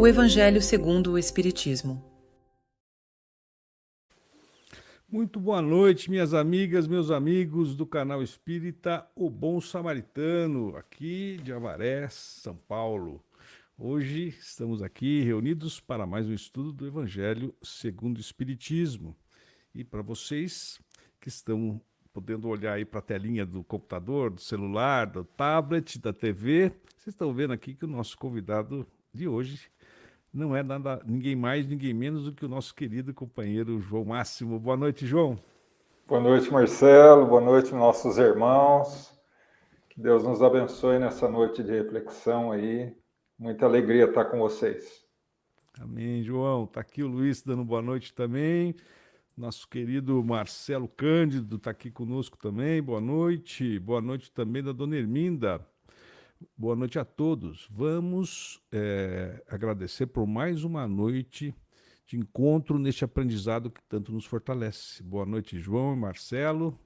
O Evangelho segundo o Espiritismo. Muito boa noite, minhas amigas, meus amigos do canal Espírita O Bom Samaritano, aqui de Avaré, São Paulo. Hoje estamos aqui reunidos para mais um estudo do Evangelho segundo o Espiritismo. E para vocês que estão podendo olhar aí para a telinha do computador, do celular, do tablet, da TV, vocês estão vendo aqui que o nosso convidado de hoje não é nada, ninguém mais, ninguém menos do que o nosso querido companheiro João Máximo. Boa noite, João. Boa noite, Marcelo. Boa noite, nossos irmãos. Que Deus nos abençoe nessa noite de reflexão aí. Muita alegria estar com vocês. Amém, João. Está aqui o Luiz dando boa noite também. Nosso querido Marcelo Cândido está aqui conosco também. Boa noite. Boa noite também da dona Herminda. Boa noite a todos. Vamos agradecer por mais uma noite de encontro neste aprendizado que tanto nos fortalece. Boa noite, João e Marcelo,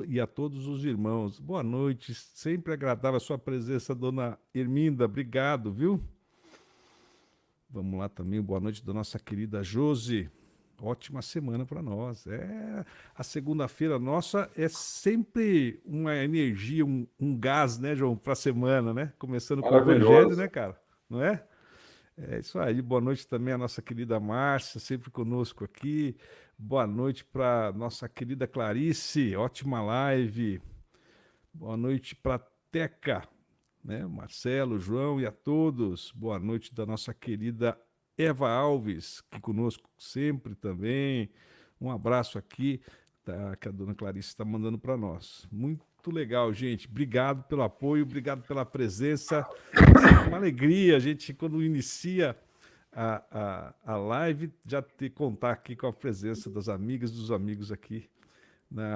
e a todos os irmãos. Boa noite, sempre agradável a sua presença, dona Herminda. Obrigado, viu? Vamos lá também, boa noite da nossa querida Josi. Ótima semana para nós. A segunda-feira nossa é sempre uma energia, um gás, né, João, para a semana, né? Começando com o Evangelho, né, cara? Não é? É isso aí. Boa noite também à nossa querida Márcia, sempre conosco aqui. Boa noite para nossa querida Clarice. Ótima live. Boa noite para Teca, né? Marcelo, João e a todos. Boa noite da nossa querida Eva Alves, que conosco sempre também. Um abraço aqui, que a dona Clarice está mandando para nós. Muito legal, gente. Obrigado pelo apoio, obrigado pela presença. É uma alegria a gente, quando inicia a live, já contar aqui com a presença das amigas e dos amigos aqui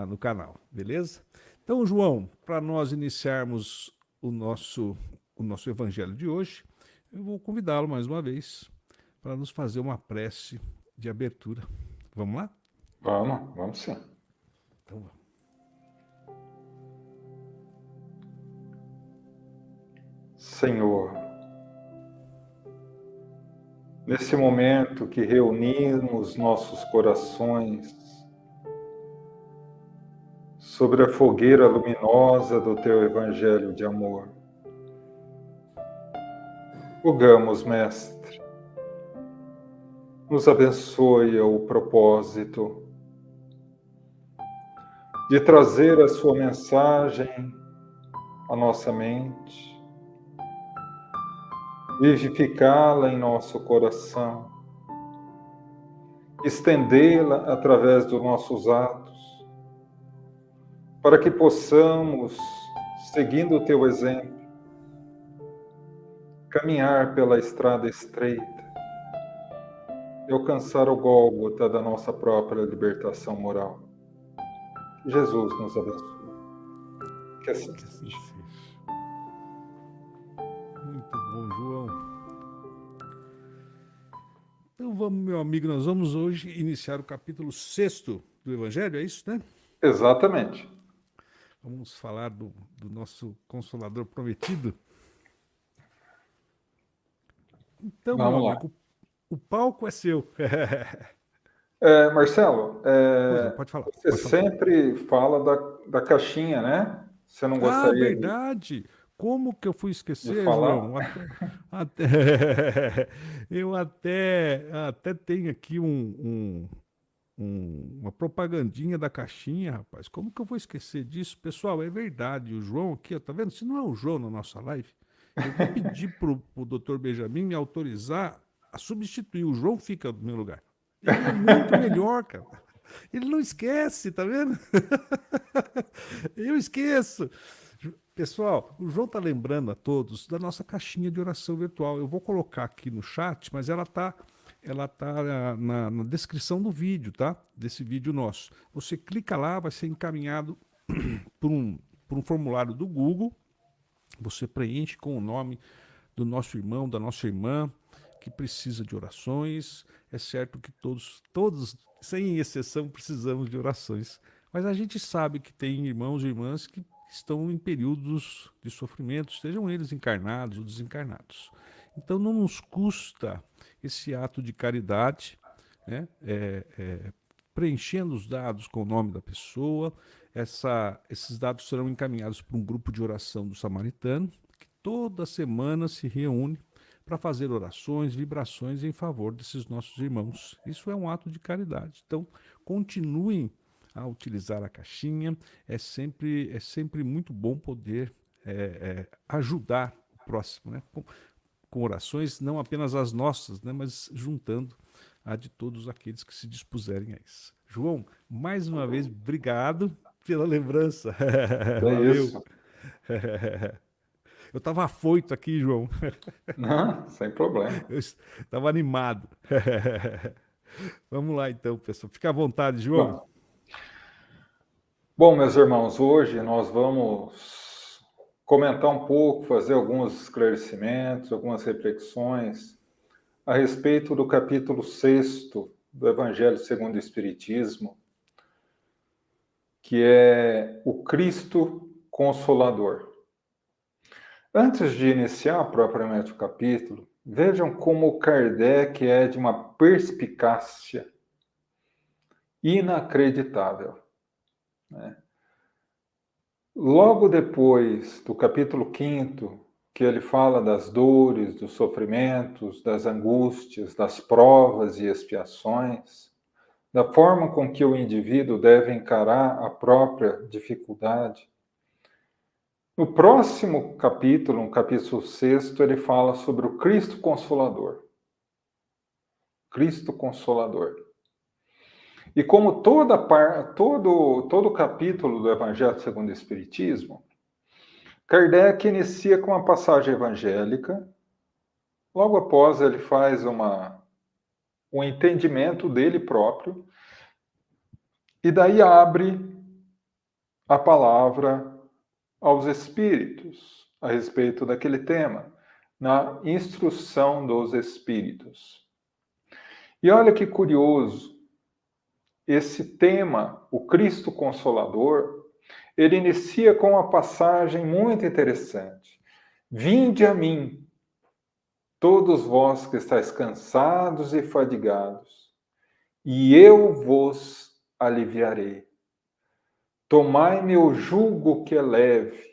no canal, beleza? Então, João, para nós iniciarmos o nosso evangelho de hoje, eu vou convidá-lo mais uma vez para nos fazer uma prece de abertura. Vamos lá? Vamos sim. Então vamos. Senhor, nesse momento que reunimos nossos corações sobre a fogueira luminosa do Teu Evangelho de amor, rogamos, Mestre, nos abençoe o propósito de trazer a Sua mensagem à nossa mente, vivificá-la em nosso coração, estendê-la através dos nossos atos, para que possamos, seguindo o Teu exemplo, caminhar pela estrada estreita e alcançar o Gólgota da nossa própria libertação moral. Que Jesus nos abençoe. Que assim seja. Muito bom, João. Então vamos, meu amigo, nós vamos hoje iniciar o capítulo 6º do Evangelho, é isso, né? Exatamente. Vamos falar do nosso Consolador prometido. Então, Vamos meu lá. amigo, o palco é seu. Marcelo, Pois não, pode falar. você Pode falar. sempre fala da caixinha, né? Você não gostaria Verdade! Como que eu fui de esquecer, falar? João? Até- eu até tenho aqui uma propagandinha da caixinha, rapaz. Como que eu vou esquecer disso? Pessoal, é verdade. O João aqui, ó, tá vendo? Se não é o João na nossa live, eu vou pedir pro Dr. Benjamin me autorizar a substituir. O João fica no meu lugar. Ele é muito melhor, cara. Ele não esquece, tá vendo? Eu esqueço. Pessoal, o João tá lembrando a todos da nossa caixinha de oração virtual. Eu vou colocar aqui no chat, mas ela tá na descrição do vídeo, tá? Desse vídeo nosso. Você clica lá, vai ser encaminhado por um formulário do Google. Você preenche com o nome do nosso irmão, da nossa irmã, que precisa de orações. É certo que todos, sem exceção, precisamos de orações. Mas a gente sabe que tem irmãos e irmãs que estão em períodos de sofrimento, sejam eles encarnados ou desencarnados. Então não nos custa esse ato de caridade, né? Preenchendo os dados com o nome da pessoa. Esses dados serão encaminhados para um grupo de oração do Samaritano, que toda semana se reúne para fazer orações, vibrações em favor desses nossos irmãos. Isso é um ato de caridade. Então, continuem a utilizar a caixinha. É sempre muito bom poder ajudar o próximo, né? Com orações, não apenas as nossas, né? Mas juntando a de todos aqueles que se dispuserem a isso. João, mais uma vez, obrigado pela lembrança. É Valeu. isso. Eu estava afoito aqui, João. Não, sem problema. Eu estava animado. Vamos lá então, pessoal. Fica à vontade, João. Bom, bom, meus irmãos, hoje nós vamos comentar um pouco, fazer alguns esclarecimentos, algumas reflexões a respeito do capítulo 6º do Evangelho segundo o Espiritismo, que é o Cristo Consolador. Antes de iniciar propriamente o capítulo, vejam como Kardec é de uma perspicácia inacreditável, né? Logo depois do capítulo 5º, que ele fala das dores, dos sofrimentos, das angústias, das provas e expiações, da forma com que o indivíduo deve encarar a própria dificuldade. No próximo capítulo, no capítulo 6º, ele fala sobre o Cristo Consolador. Cristo Consolador. E como todo capítulo do Evangelho segundo o Espiritismo, Kardec inicia com uma passagem evangélica, logo após ele faz um entendimento dele próprio, e daí abre a palavra aos espíritos a respeito daquele tema, na instrução dos espíritos. E olha que curioso, esse tema, o Cristo Consolador, ele inicia com uma passagem muito interessante. Vinde a mim, todos vós que estáis cansados e fadigados, e eu vos aliviarei. Tomai meu jugo que é leve,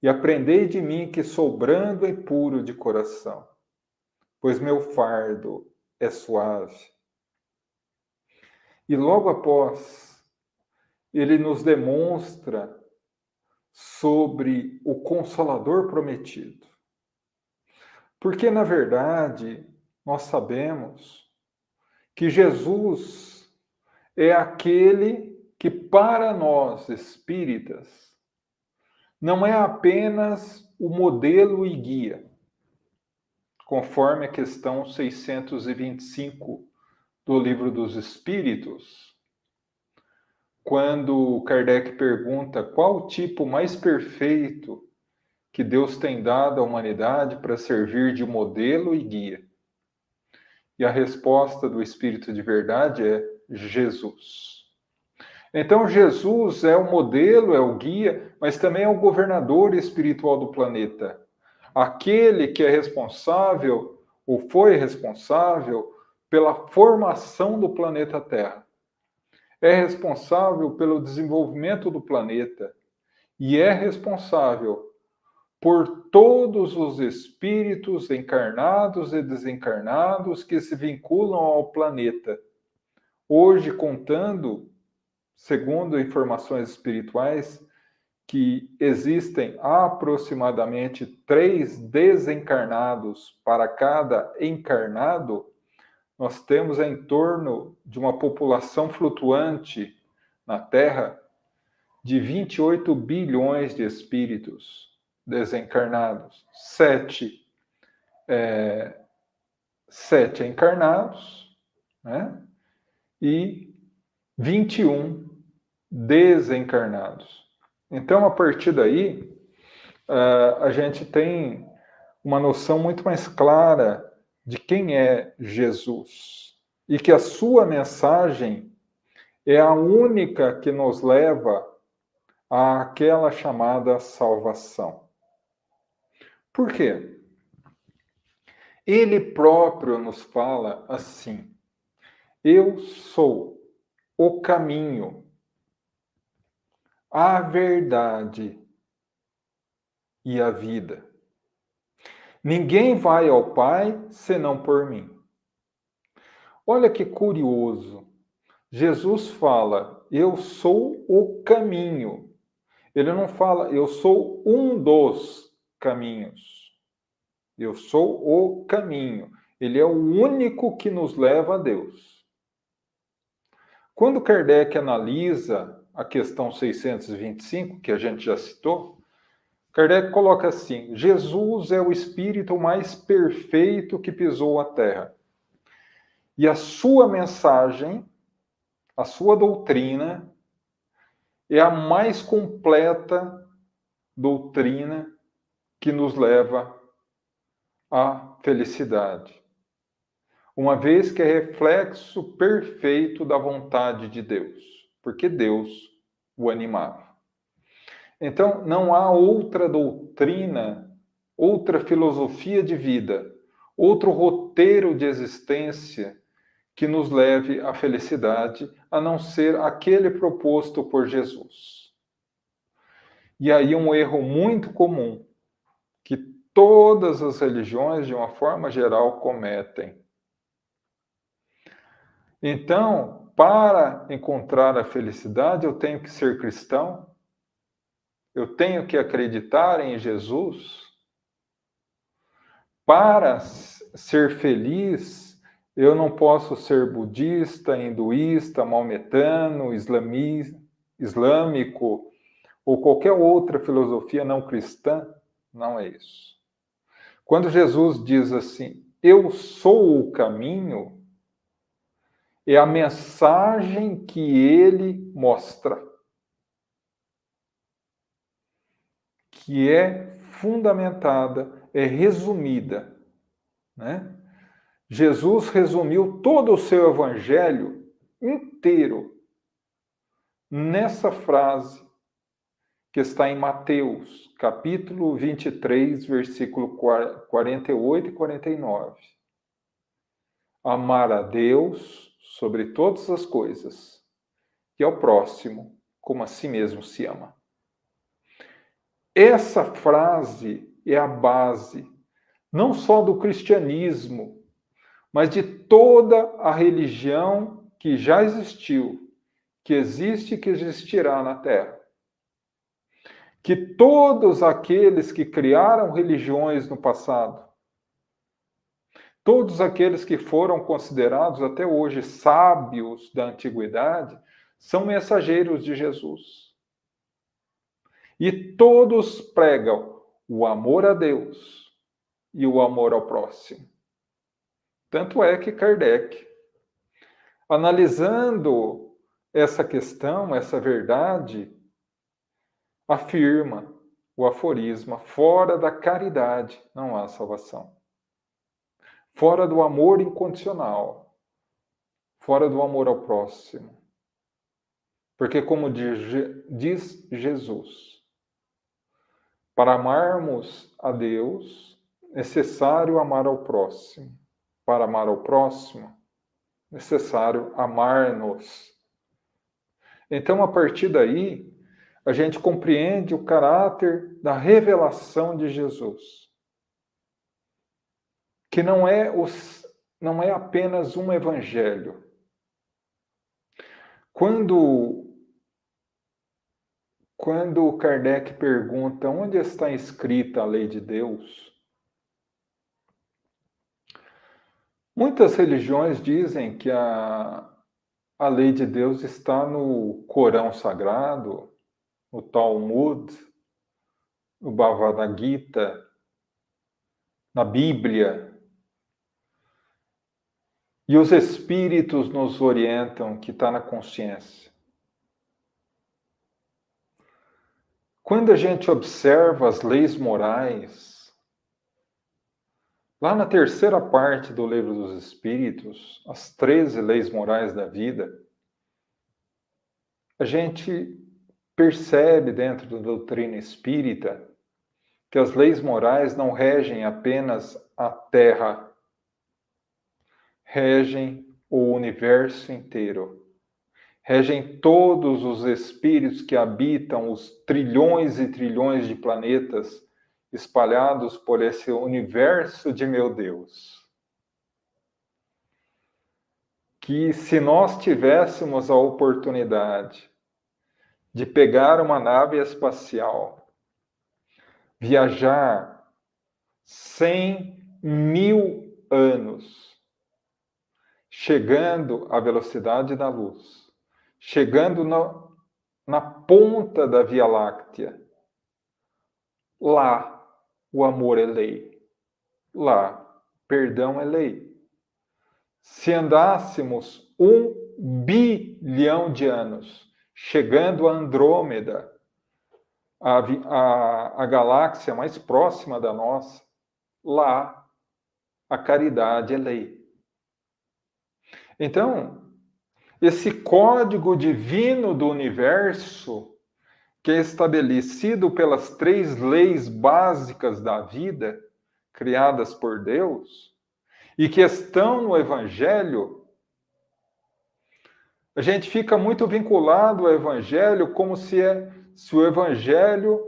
e aprendei de mim que sou brando e puro de coração, pois meu fardo é suave. E logo após, ele nos demonstra sobre o Consolador prometido. Porque, na verdade, nós sabemos que Jesus é aquele que, para nós espíritas, não é apenas o modelo e guia, conforme a questão 625 do Livro dos Espíritos, quando Kardec pergunta qual o tipo mais perfeito que Deus tem dado à humanidade para servir de modelo e guia. E a resposta do Espírito de Verdade é Jesus. Então, Jesus é o modelo, é o guia, mas também é o governador espiritual do planeta. Aquele que é responsável, ou foi responsável, pela formação do planeta Terra. É responsável pelo desenvolvimento do planeta. E é responsável por todos os espíritos encarnados e desencarnados que se vinculam ao planeta. Hoje, contando, segundo informações espirituais, que existem aproximadamente 3 desencarnados para cada encarnado, nós temos em torno de uma população flutuante na Terra de 28 bilhões de espíritos desencarnados. 7 encarnados, né? E 21 desencarnados. Então, a partir daí, a gente tem uma noção muito mais clara de quem é Jesus e que a sua mensagem é a única que nos leva àquela chamada salvação. Por quê? Ele próprio nos fala assim: eu sou o caminho, a verdade e a vida. Ninguém vai ao Pai senão por mim. Olha que curioso. Jesus fala: eu sou o caminho. Ele não fala: eu sou um dos caminhos. Eu sou o caminho. Ele é o único que nos leva a Deus. Quando Kardec analisa a questão 625, que a gente já citou, Kardec coloca assim: Jesus é o espírito mais perfeito que pisou a terra. E a sua mensagem, a sua doutrina, é a mais completa doutrina que nos leva à felicidade. Uma vez que é reflexo perfeito da vontade de Deus, porque Deus o animava. Então, não há outra doutrina, outra filosofia de vida, outro roteiro de existência que nos leve à felicidade, a não ser aquele proposto por Jesus. E aí um erro muito comum, que todas as religiões, de uma forma geral, cometem. Então, para encontrar a felicidade, eu tenho que ser cristão? Eu tenho que acreditar em Jesus? Para ser feliz, eu não posso ser budista, hinduísta, maometano, islâmico ou qualquer outra filosofia não cristã? Não é isso. Quando Jesus diz assim, eu sou o caminho, é a mensagem que ele mostra, que é fundamentada, é resumida, né? Jesus resumiu todo o seu evangelho inteiro nessa frase que está em Mateus, capítulo 23, versículo 48 e 49. Amar a Deus sobre todas as coisas e ao próximo como a si mesmo se ama. Essa frase é a base, não só do cristianismo, mas de toda a religião que já existiu, que existe e que existirá na Terra. Que todos aqueles que criaram religiões no passado, todos aqueles que foram considerados até hoje sábios da antiguidade, são mensageiros de Jesus. E todos pregam o amor a Deus e o amor ao próximo. Tanto é que Kardec, analisando essa questão, essa verdade, afirma o aforisma: fora da caridade não há salvação. Fora do amor incondicional, fora do amor ao próximo. Porque, como diz Jesus, para amarmos a Deus, é necessário amar ao próximo. Para amar ao próximo, é necessário amar-nos. Então, a partir daí, a gente compreende o caráter da revelação de Jesus, que não é apenas um evangelho. Quando Kardec pergunta onde está escrita a lei de Deus, muitas religiões dizem que a lei de Deus está no Corão Sagrado, no Talmud, no Bhagavad Gita, na Bíblia. E os espíritos nos orientam que está na consciência. Quando a gente observa as leis morais, lá na terceira parte do Livro dos Espíritos, as 13 leis morais da vida, a gente percebe dentro da doutrina espírita que as leis morais não regem apenas a terra regem o universo inteiro. Regem todos os espíritos que habitam os trilhões e trilhões de planetas espalhados por esse universo de meu Deus. Que se nós tivéssemos a oportunidade de pegar uma nave espacial, viajar 100.000 anos, chegando à velocidade da luz, chegando na ponta da Via Láctea, lá o amor é lei, lá perdão é lei. Se andássemos 1 bilhão de anos, chegando a Andrômeda, a galáxia mais próxima da nossa, lá a caridade é lei. Então, esse código divino do universo, que é estabelecido pelas 3 leis básicas da vida, criadas por Deus, e que estão no Evangelho, a gente fica muito vinculado ao Evangelho como se o Evangelho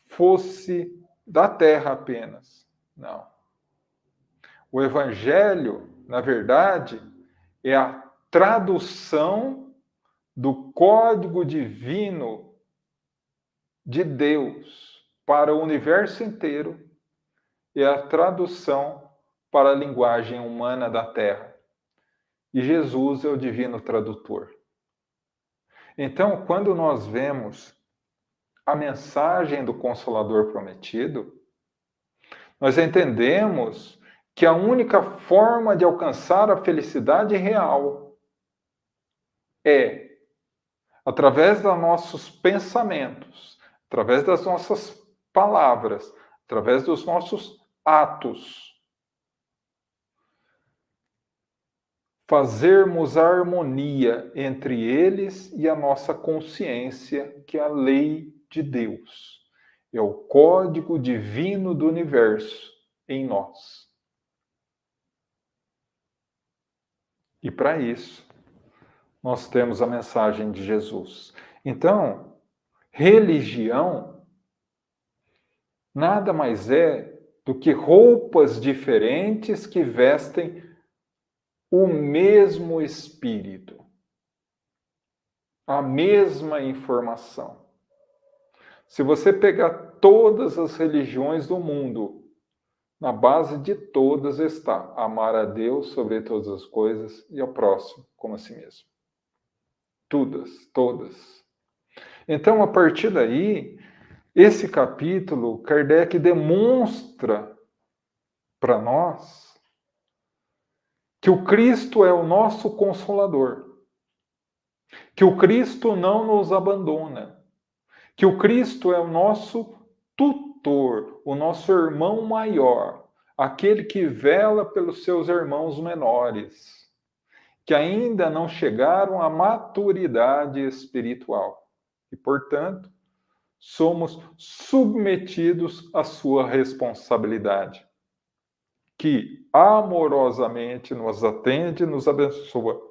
fosse da Terra apenas. Não. O Evangelho, na verdade, é a tradução do código divino de Deus para o universo inteiro, é a tradução para a linguagem humana da Terra. E Jesus é o divino tradutor. Então, quando nós vemos a mensagem do Consolador prometido, nós entendemos que a única forma de alcançar a felicidade real é através dos nossos pensamentos, através das nossas palavras, através dos nossos atos, fazermos a harmonia entre eles e a nossa consciência, que é a lei de Deus. É o código divino do universo em nós. E para isso, nós temos a mensagem de Jesus. Então, religião nada mais é do que roupas diferentes que vestem o mesmo espírito, a mesma informação. Se você pegar todas as religiões do mundo, na base de todas está amar a Deus sobre todas as coisas e ao próximo como a si mesmo. Todas. Então, a partir daí, esse capítulo, Kardec demonstra para nós que o Cristo é o nosso Consolador, que o Cristo não nos abandona, que o Cristo é o nosso tutor, o nosso irmão maior, aquele que vela pelos seus irmãos menores, que ainda não chegaram à maturidade espiritual e, portanto, somos submetidos à sua responsabilidade, que amorosamente nos atende e nos abençoa.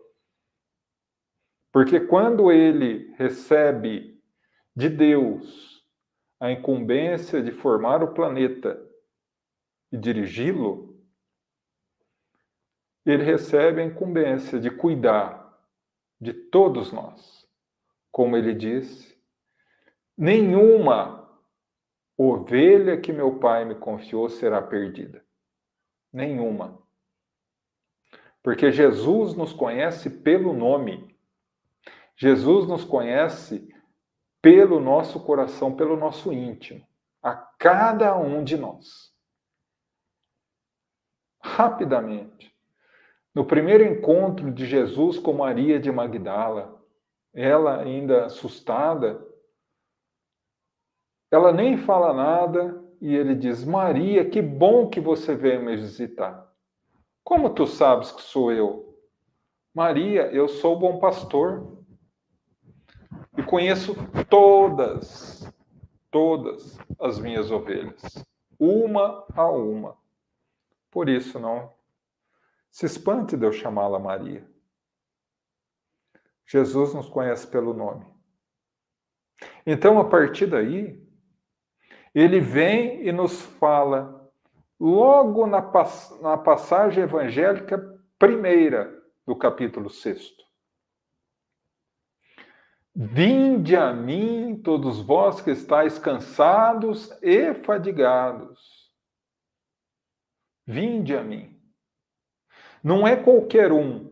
Porque quando ele recebe de Deus a incumbência de formar o planeta e dirigi-lo, ele recebe a incumbência de cuidar de todos nós. Como ele disse, nenhuma ovelha que meu pai me confiou será perdida. Nenhuma. Porque Jesus nos conhece pelo nome. Jesus nos conhece pelo nosso coração, pelo nosso íntimo. A cada um de nós. Rapidamente. No primeiro encontro de Jesus com Maria de Magdala, ela ainda assustada, ela nem fala nada e ele diz: Maria, que bom que você veio me visitar. Como tu sabes que sou eu? Maria, eu sou o bom pastor e conheço todas as minhas ovelhas, uma a uma. Por isso não se espante de eu chamá-la Maria. Jesus nos conhece pelo nome. Então, a partir daí, ele vem e nos fala, logo na passagem evangélica primeira do capítulo 6. Vinde a mim, todos vós que estáis cansados e fadigados. Vinde a mim. Não é qualquer um.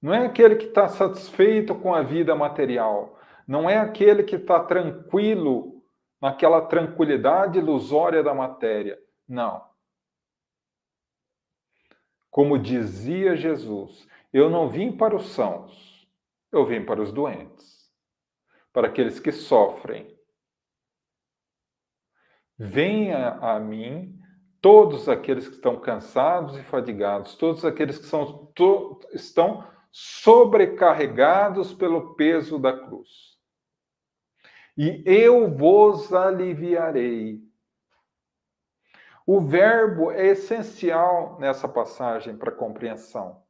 Não é aquele que está satisfeito com a vida material. Não é aquele que está tranquilo, naquela tranquilidade ilusória da matéria. Não. Como dizia Jesus, eu não vim para os sãos, eu vim para os doentes, para aqueles que sofrem. Venha a mim todos aqueles que estão cansados e fadigados, todos aqueles que estão sobrecarregados pelo peso da cruz. E eu vos aliviarei. O verbo é essencial nessa passagem para a compreensão.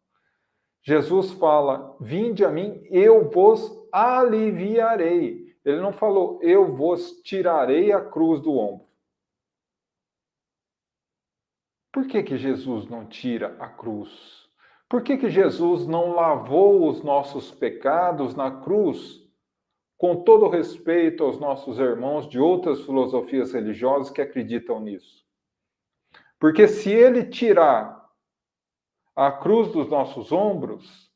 Jesus fala, vinde a mim, eu vos aliviarei. Ele não falou, eu vos tirarei a cruz do ombro. Por que Jesus não tira a cruz? Por que Jesus não lavou os nossos pecados na cruz? Com todo respeito aos nossos irmãos de outras filosofias religiosas que acreditam nisso. Porque se ele tirar a cruz dos nossos ombros,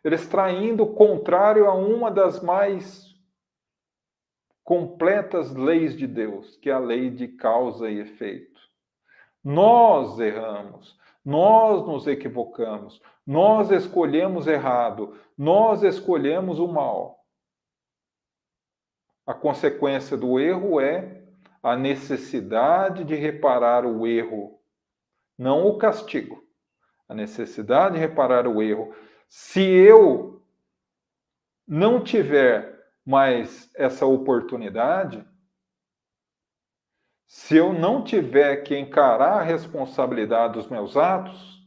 ele está indo contrário a uma das mais completas leis de Deus, que é a lei de causa e efeito. Nós erramos, nós nos equivocamos, nós escolhemos errado, nós escolhemos o mal. A consequência do erro é a necessidade de reparar o erro, não o castigo. A necessidade de reparar o erro. Se eu não tiver mais essa oportunidade, se eu não tiver que encarar a responsabilidade dos meus atos,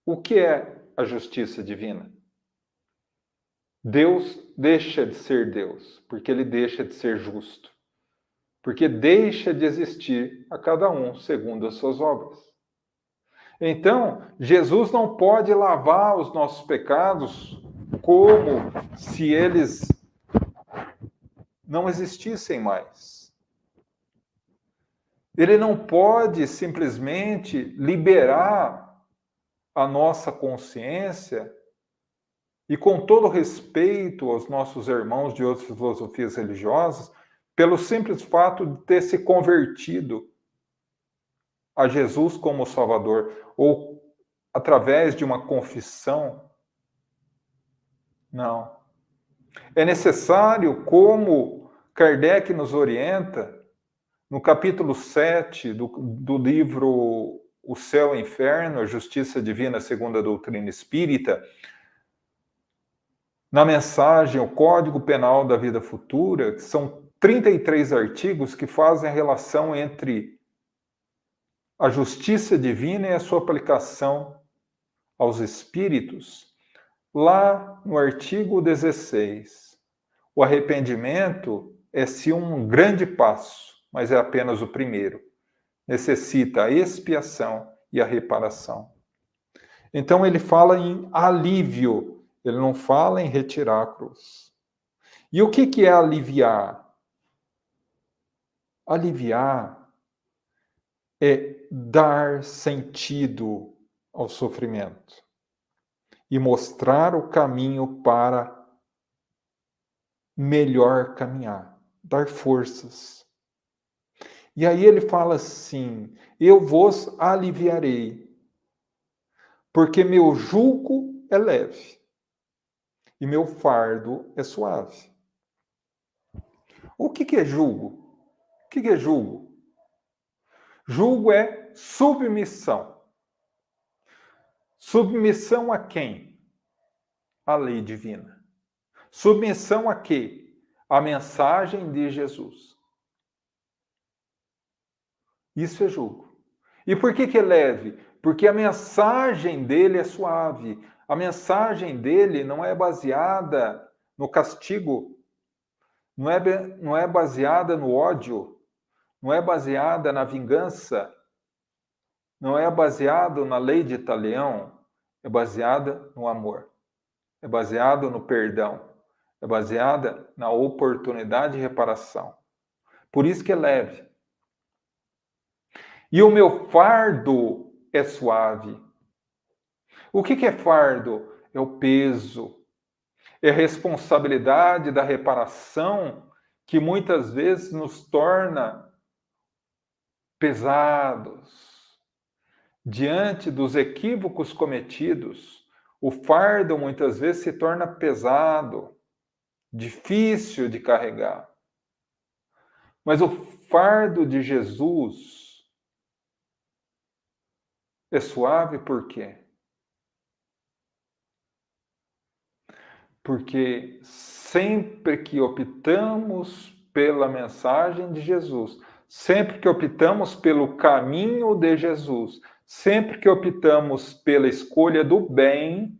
o que é a justiça divina? Deus deixa de ser Deus, porque ele deixa de ser justo. Porque deixa de existir a cada um segundo as suas obras. Então, Jesus não pode lavar os nossos pecados como se eles não existissem mais. Ele não pode simplesmente liberar a nossa consciência e, com todo respeito aos nossos irmãos de outras filosofias religiosas, pelo simples fato de ter se convertido a Jesus como Salvador, ou através de uma confissão. Não. É necessário, como Kardec nos orienta, no capítulo 7 do livro O Céu e o Inferno, a Justiça Divina segundo a Doutrina Espírita, na mensagem O Código Penal da Vida Futura, que são 33 artigos que fazem a relação entre a justiça divina e a sua aplicação aos espíritos. Lá no artigo 16, o arrependimento é-se um grande passo, mas é apenas o primeiro. Necessita a expiação e a reparação. Então ele fala em alívio, ele não fala em retirar a cruz. E o que é aliviar? Aliviar é dar sentido ao sofrimento e mostrar o caminho para melhor caminhar, dar forças. E aí ele fala assim, eu vos aliviarei, porque meu jugo é leve e meu fardo é suave. O que é jugo? O que é jugo? Jugo é submissão. Submissão a quem? A lei divina. Submissão a quê? A mensagem de Jesus. Isso é jugo. E por que é leve? Porque a mensagem dele é suave. A mensagem dele não é baseada no castigo, não é baseada no ódio, não é baseada na vingança, não é baseado na lei de Italião, é baseada no amor, é baseado no perdão, é baseada na oportunidade de reparação. Por isso que é leve. E o meu fardo é suave. O que é fardo? É o peso, é a responsabilidade da reparação que muitas vezes nos torna pesados. Diante dos equívocos cometidos, o fardo muitas vezes se torna pesado, difícil de carregar. Mas o fardo de Jesus é suave por quê? Porque sempre que optamos pela mensagem de Jesus, sempre que optamos pelo caminho de Jesus, sempre que optamos pela escolha do bem,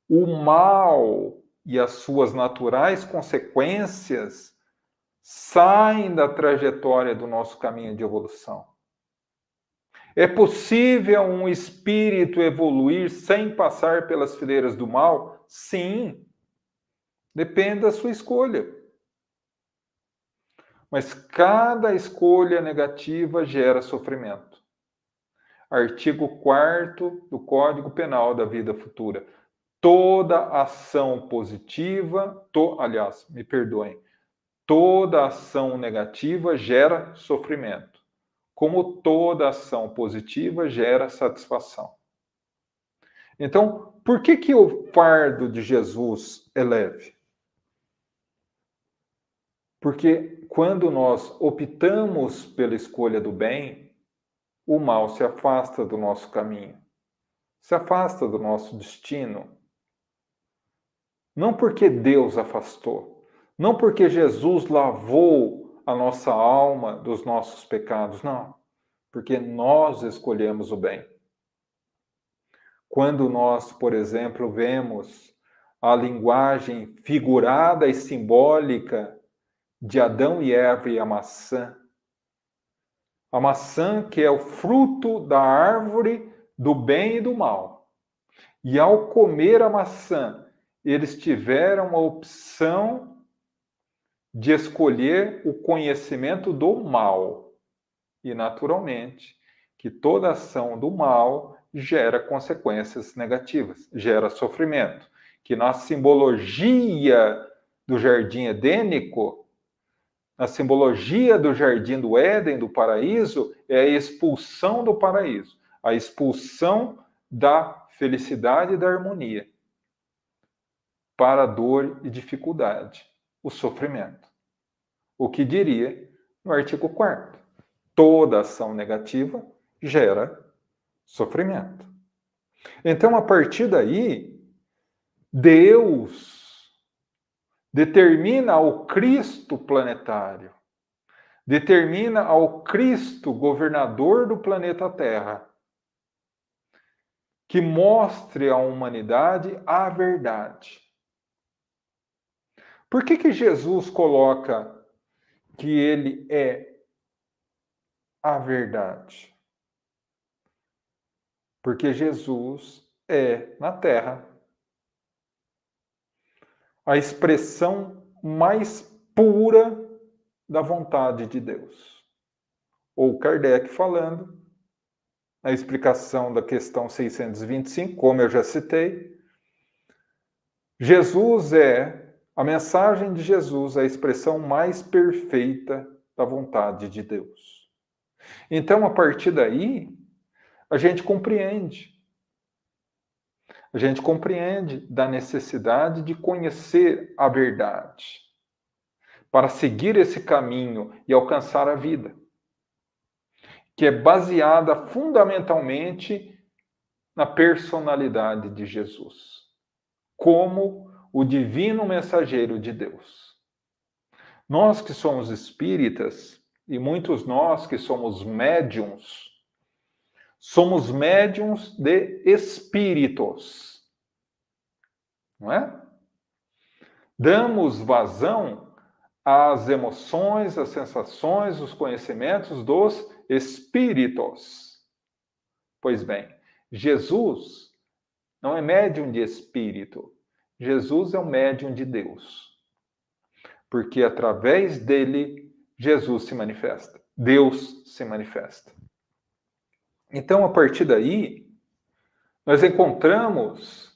o mal e as suas naturais consequências saem da trajetória do nosso caminho de evolução. É possível um espírito evoluir sem passar pelas fileiras do mal? Sim. Depende da sua escolha. Mas cada escolha negativa gera sofrimento. Artigo 4º do Código Penal da Vida Futura. Toda ação positiva, me perdoem, toda ação negativa gera sofrimento, como toda ação positiva gera satisfação. Então, por que o fardo de Jesus é leve? Porque quando nós optamos pela escolha do bem, o mal se afasta do nosso caminho, se afasta do nosso destino. Não porque Deus afastou, não porque Jesus lavou a nossa alma dos nossos pecados, não. Porque nós escolhemos o bem. Quando nós, por exemplo, vemos a linguagem figurada e simbólica de Adão e Eva e a maçã que é o fruto da árvore do bem e do mal. E ao comer a maçã, eles tiveram a opção de escolher o conhecimento do mal. E, naturalmente, que toda ação do mal gera consequências negativas, gera sofrimento. Que na simbologia do jardim edênico, na simbologia do jardim do Éden, do paraíso, é a expulsão do paraíso, a expulsão da felicidade e da harmonia para a dor e dificuldade, o sofrimento. O que diria no artigo 4º? Toda ação negativa gera sofrimento. Então, a partir daí, Deus determina ao Cristo planetário, determina ao Cristo governador do planeta Terra, que mostre à humanidade a verdade. Por que Jesus coloca que ele é a verdade? Porque Jesus é, na Terra, a expressão mais pura da vontade de Deus. Ou Kardec falando, na explicação da questão 625, como eu já citei, a mensagem de Jesus é a expressão mais perfeita da vontade de Deus. Então, a partir daí, a gente compreende da necessidade de conhecer a verdade, para seguir esse caminho e alcançar a vida, que é baseada fundamentalmente na personalidade de Jesus, como o divino mensageiro de Deus. Nós que somos espíritas, e muitos nós que somos médiums de espíritos, não é? Damos vazão às emoções, às sensações, os conhecimentos dos espíritos. Pois bem, Jesus não é médium de espírito. Jesus é o médium de Deus. Porque através dele, Jesus se manifesta. Deus se manifesta. Então, a partir daí, nós encontramos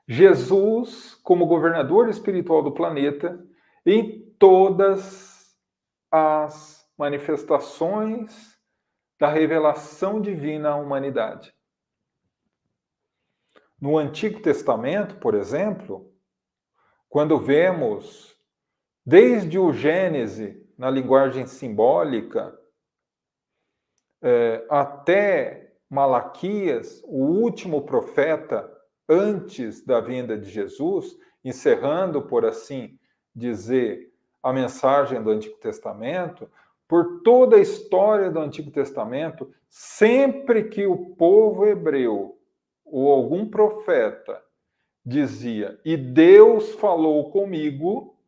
Jesus como governador espiritual do planeta em todas as manifestações da revelação divina à humanidade. No Antigo Testamento, por exemplo, quando vemos desde o Gênesis, na linguagem simbólica, até Malaquias, o último profeta antes da vinda de Jesus, encerrando, por assim dizer, a mensagem do Antigo Testamento, por toda a história do Antigo Testamento, sempre que o povo hebreu ou algum profeta dizia, e Deus falou comigo,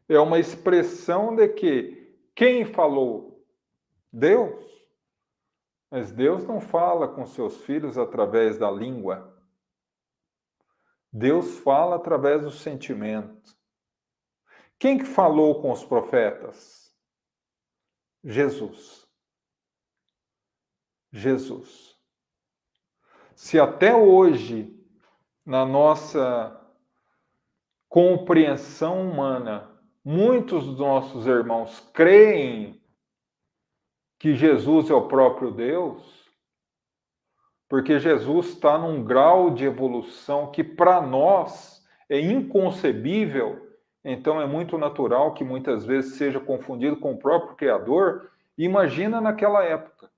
é uma expressão de que quem falou? Deus. Mas Deus não fala com seus filhos através da língua. Deus fala através do sentimento. Quem que falou com os profetas? Jesus. Jesus. Se até hoje, na nossa compreensão humana, muitos dos nossos irmãos creem que Jesus é o próprio Deus, porque Jesus está num grau de evolução que para nós é inconcebível, então é muito natural que muitas vezes seja confundido com o próprio Criador. Imagina naquela época,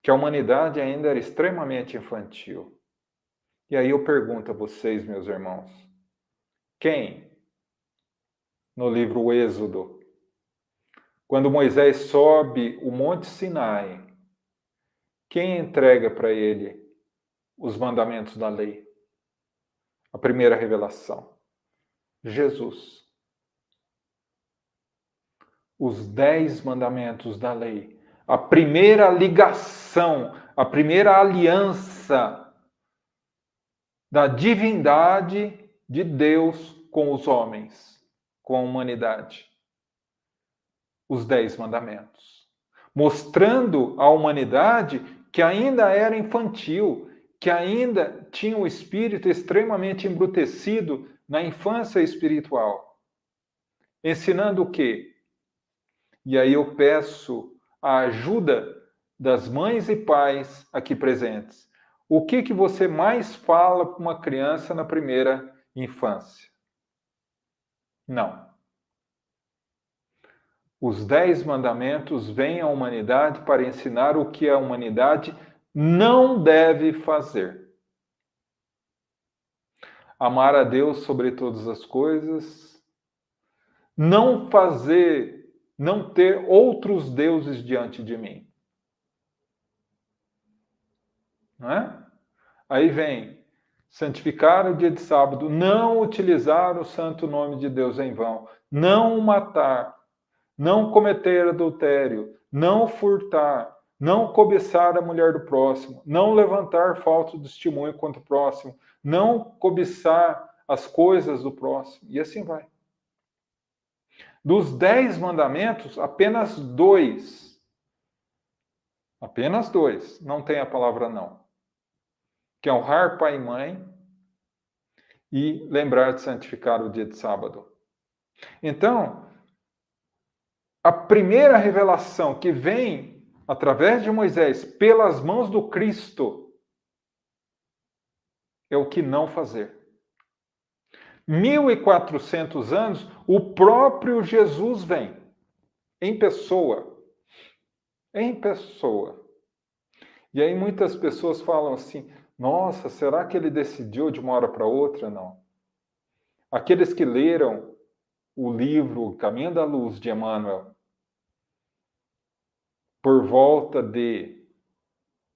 que a humanidade ainda era extremamente infantil. E aí eu pergunto a vocês, meus irmãos, quem, no livro Êxodo, quando Moisés sobe o Monte Sinai, quem entrega para ele os mandamentos da lei? A primeira revelação. Jesus. Os 10 mandamentos da lei. A primeira ligação, a primeira aliança da divindade de Deus com os homens, com a humanidade. Os 10 mandamentos. Mostrando à humanidade que ainda era infantil, que ainda tinha o espírito extremamente embrutecido na infância espiritual. Ensinando o quê? E aí eu peço a ajuda das mães e pais aqui presentes. O que você mais fala para uma criança na primeira infância? Não. Os 10 mandamentos vêm à humanidade para ensinar o que a humanidade não deve fazer. Amar a Deus sobre todas as coisas, não ter outros deuses diante de mim. Não é? Aí vem, santificar o dia de sábado, não utilizar o santo nome de Deus em vão, não matar, não cometer adultério, não furtar, não cobiçar a mulher do próximo, não levantar falso testemunho contra o próximo, não cobiçar as coisas do próximo, e assim vai. Dos 10 mandamentos, apenas 2, não tem a palavra não, que é honrar pai e mãe e lembrar de santificar o dia de sábado. Então, a primeira revelação que vem através de Moisés, pelas mãos do Cristo, é o que não fazer. 1400 anos, o próprio Jesus vem, em pessoa. Em pessoa. E aí muitas pessoas falam assim, nossa, será que ele decidiu de uma hora para outra? Não. Aqueles que leram o livro Caminho da Luz de Emmanuel, por volta de,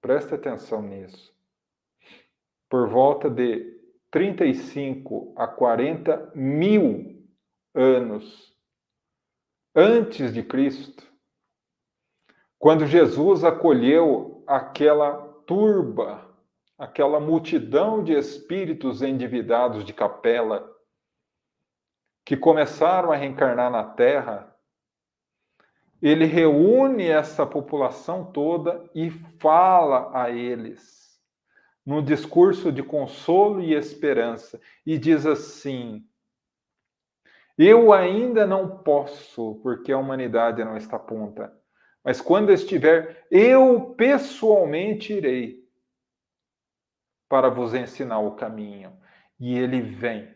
presta atenção nisso, por volta de 35 a 40 mil anos antes de Cristo, quando Jesus acolheu aquela turba, aquela multidão de espíritos endividados de capela, que começaram a reencarnar na Terra, ele reúne essa população toda e fala a eles, num discurso de consolo e esperança, e diz assim: eu ainda não posso, porque a humanidade não está pronta, mas quando estiver, eu pessoalmente irei para vos ensinar o caminho. E ele vem.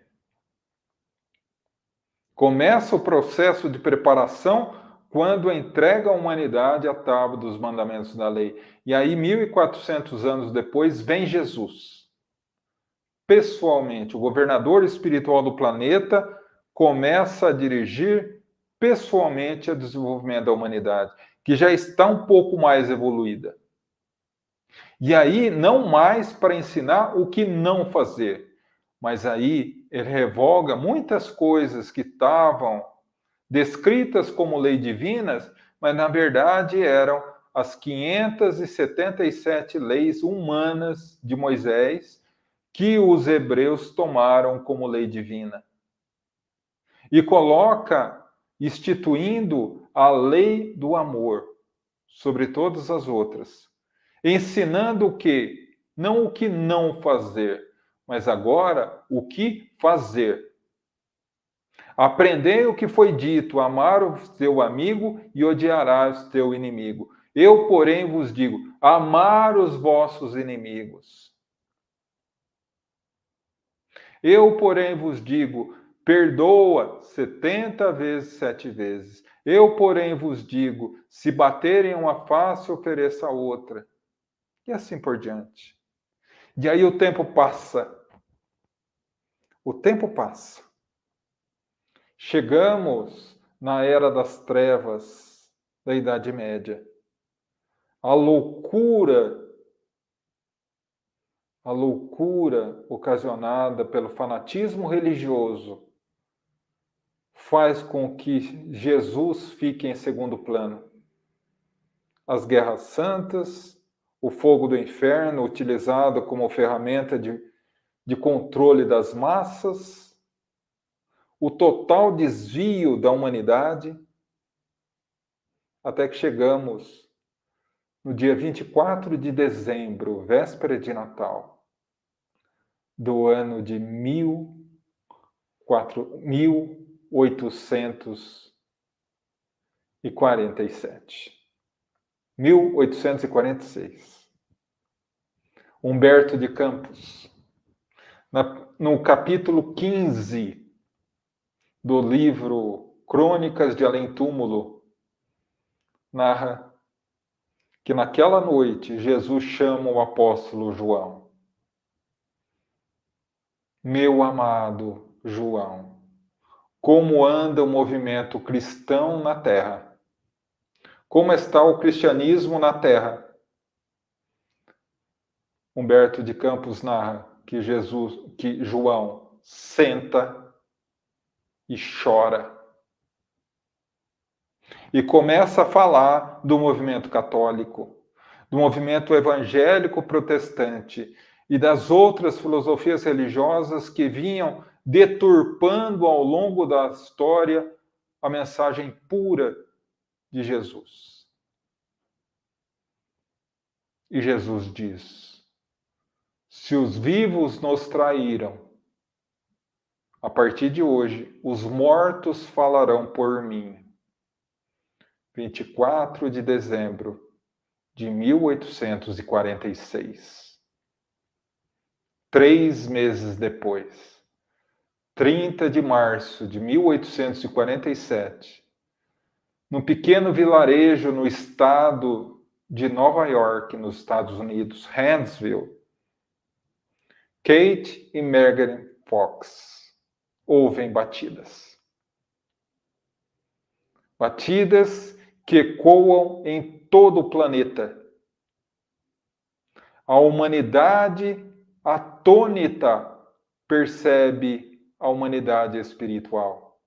Começa o processo de preparação quando entrega a humanidade à tábua dos mandamentos da lei. E aí, 1400 anos depois, vem Jesus. Pessoalmente, o governador espiritual do planeta começa a dirigir pessoalmente o desenvolvimento da humanidade, que já está um pouco mais evoluída. E aí, não mais para ensinar o que não fazer, mas aí ele revoga muitas coisas que estavam descritas como lei divinas, mas na verdade eram as 577 leis humanas de Moisés que os hebreus tomaram como lei divina. E coloca instituindo a lei do amor sobre todas as outras, ensinando o que? Não o que não fazer, mas agora o que fazer. Aprendei o que foi dito: amar o teu amigo e odiarás o teu inimigo. Eu, porém, vos digo: amar os vossos inimigos. Eu, porém, vos digo: perdoa 70 vezes, 7 vezes. Eu, porém, vos digo: se baterem uma face, ofereça a outra. E assim por diante. E aí o tempo passa. O tempo passa. Chegamos na era das trevas da Idade Média. A loucura ocasionada pelo fanatismo religioso faz com que Jesus fique em segundo plano. As guerras santas, o fogo do inferno utilizado como ferramenta de controle das massas, o total desvio da humanidade, até que chegamos no dia 24 de dezembro, véspera de Natal, do ano de 1847. 1846. Humberto de Campos, no capítulo 15 do livro Crônicas de Além Túmulo, narra que naquela noite Jesus chama o apóstolo João. Meu amado João, como anda o movimento cristão na Terra? Como está o cristianismo na Terra? Humberto de Campos narra que João senta e chora. E começa a falar do movimento católico, do movimento evangélico protestante e das outras filosofias religiosas que vinham deturpando ao longo da história a mensagem pura de Jesus. E Jesus diz: se os vivos nos traíram, a partir de hoje, os mortos falarão por mim. 24 de dezembro de 1846. 3 meses depois, 30 de março de 1847, num pequeno vilarejo no estado de Nova York, nos Estados Unidos, Huntsville, Kate e Megan Fox ouvem batidas. Batidas que ecoam em todo o planeta. A humanidade atônita percebe a humanidade espiritual.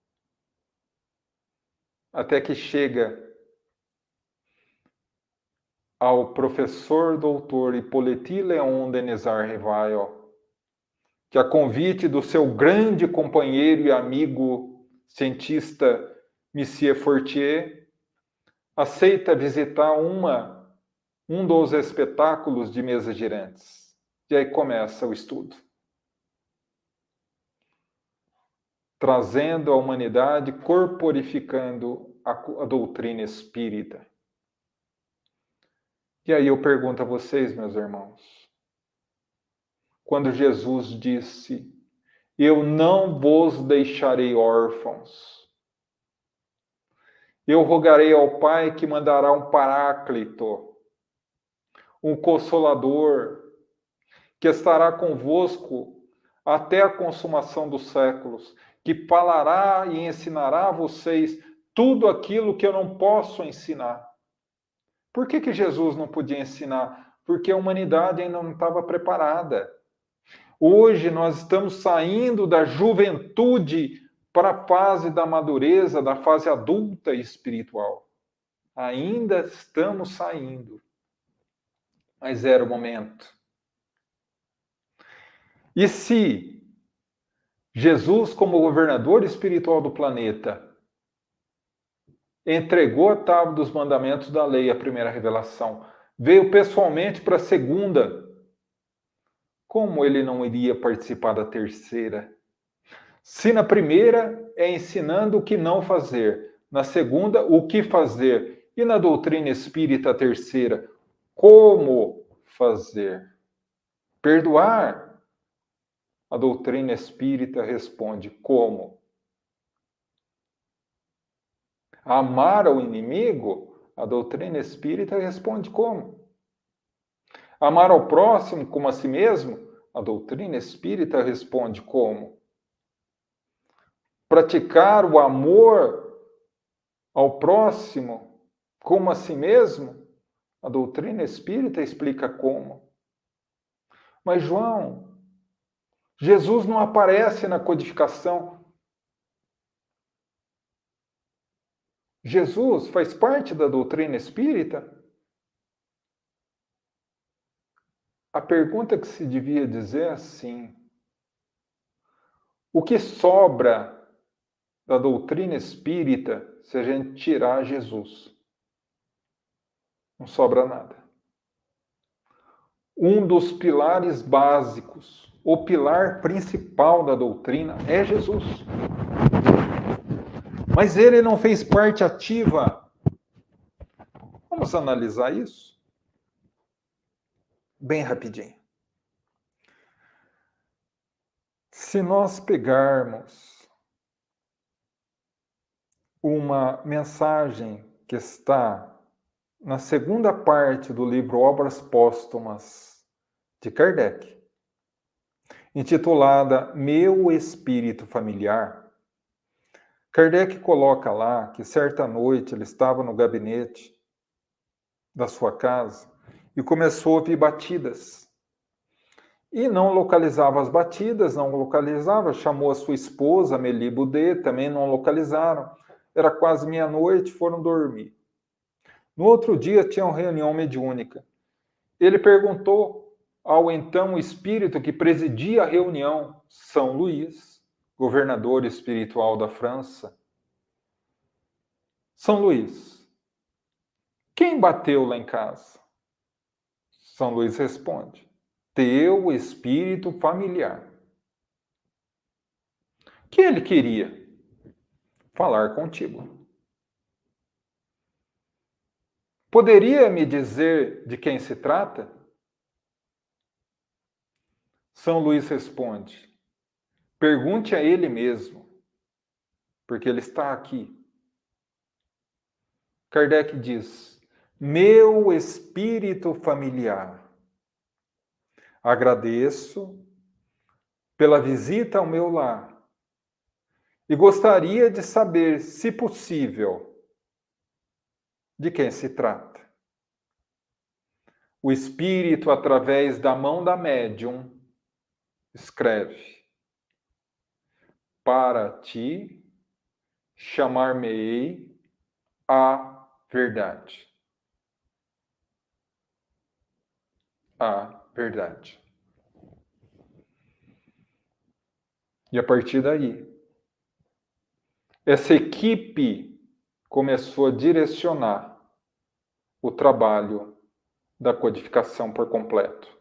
Até que chega ao professor doutor Hippolyte Léon Denisard Rivail, que a convite do seu grande companheiro e amigo cientista Monsieur Fortier, aceita visitar um dos espetáculos de mesas girantes. E aí começa o estudo. Trazendo a humanidade, corporificando a doutrina espírita. E aí eu pergunto a vocês, meus irmãos, quando Jesus disse, eu não vos deixarei órfãos, eu rogarei ao Pai que mandará um Paráclito, um Consolador, que estará convosco até a consumação dos séculos, que falará e ensinará a vocês tudo aquilo que eu não posso ensinar. Por que Jesus não podia ensinar? Porque a humanidade ainda não estava preparada. Hoje nós estamos saindo da juventude para a fase da madureza, da fase adulta espiritual. Ainda estamos saindo. Mas era o momento. E se Jesus, como governador espiritual do planeta, entregou a tábua dos mandamentos da lei, a primeira revelação, veio pessoalmente para a segunda, como ele não iria participar da terceira? Se na primeira é ensinando o que não fazer, na segunda, o que fazer, e na doutrina espírita, a terceira, como fazer? Perdoar? A doutrina espírita responde, como? Amar ao inimigo? A doutrina espírita responde, como? Amar ao próximo como a si mesmo? A doutrina espírita responde, como? Praticar o amor ao próximo como a si mesmo? A doutrina espírita explica como. Mas, João, Jesus não aparece na codificação. Jesus faz parte da doutrina espírita? A pergunta que se devia dizer é assim: o que sobra da doutrina espírita se a gente tirar Jesus? Não sobra nada. Um dos pilares básicos, o pilar principal da doutrina é Jesus. Mas ele não fez parte ativa. Vamos analisar isso? Bem rapidinho. Se nós pegarmos uma mensagem que está na segunda parte do livro Obras Póstumas de Kardec, intitulada Meu Espírito Familiar, Kardec coloca lá que certa noite ele estava no gabinete da sua casa e começou a ouvir batidas. E não localizava as batidas, não localizava, chamou a sua esposa, Amélie Boudet, também não localizaram. Era quase meia-noite, foram dormir. No outro dia tinha uma reunião mediúnica. Ele perguntou ao então espírito que presidia a reunião, São Luís, governador espiritual da França. São Luís, quem bateu lá em casa? São Luís responde, teu espírito familiar. O que ele queria? Falar contigo. Poderia me dizer de quem se trata? São Luís responde, pergunte a ele mesmo, porque ele está aqui. Kardec diz, meu espírito familiar, agradeço pela visita ao meu lar e gostaria de saber, se possível, De quem se trata? O espírito, através da mão da médium, escreve: para ti chamar-me-ei a verdade. A verdade. E a partir daí, essa equipe começou a direcionar o trabalho da codificação por completo.